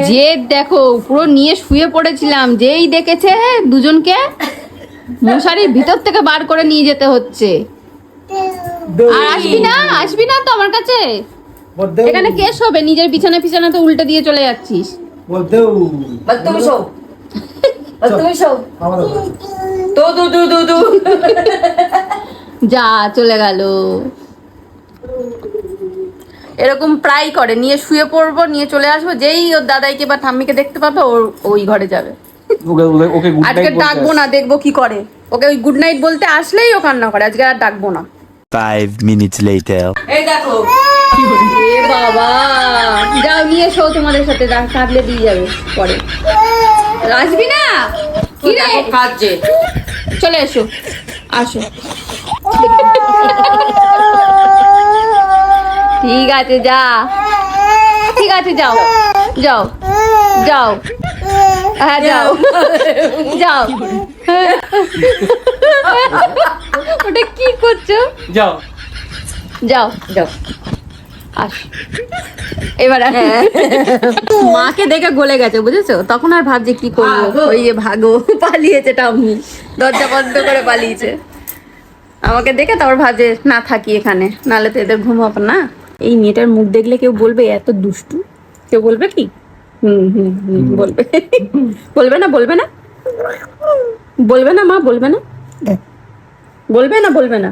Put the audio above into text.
যে দেখো পুরো নিয়ে শুয়ে পড়েছিলাম, যেই দেখেছে দুজনকে মশারির ভিতর থেকে বার করে নিয়ে যেতে হচ্ছে। আর আসবি না তো আমার কাছে। এখানে কে শোবে? নিজের বিছানা পিছানা তো উল্টে দিয়ে চলে যাচ্ছিস। যা চলে গেল। এরকম প্রায় করে, নিয়ে শুয়ে পড়বো, নিয়ে চলে আসবো, যেই ওর দাদাইকে বা ঠাম্মিকে দেখতে পাবে ওই ঘরে যাবে। আজকে ডাকবো না, দেখবো কি করে। ওকে ওই গুড নাইট বলতে আসলেই ও কান্না করে। আজকে আর ডাকবো না। 5 minutes later. এই দেখো এ বাবা, যাও নিয়ে এসো, তোমাদের সাথে কাঁদলে দিয়ে যাবে পরে। আসবি না? কি রে কাঁদছে? চলে এসো, আসো। ঠিক আছে যা, ঠিক আছে যাও যাও যাও, হ্যাঁ যাও যাও। ওটা কি করছো? যাও যাও যাও, আস। এবার মাকে দেখে গলে গেছে, বুঝেছো? তখন আর ভাবছে কি করবো, ওই যে ভাগো পালিয়েছে টাম্মি, দরজা বন্ধ করে পালিয়েছে। আমাকে দেখে তারপর ভাবছে না থাকি এখানে, নাহলে তো এদের ঘুম হবে না। এই মেয়েটার মুখ দেখলে কেউ বলবে এত দুষ্টু? কেউ বলবে কি? বলবে। বলবে না? বলবে না? বলবে না মা? বলবে না? বলবে না? বলবে না?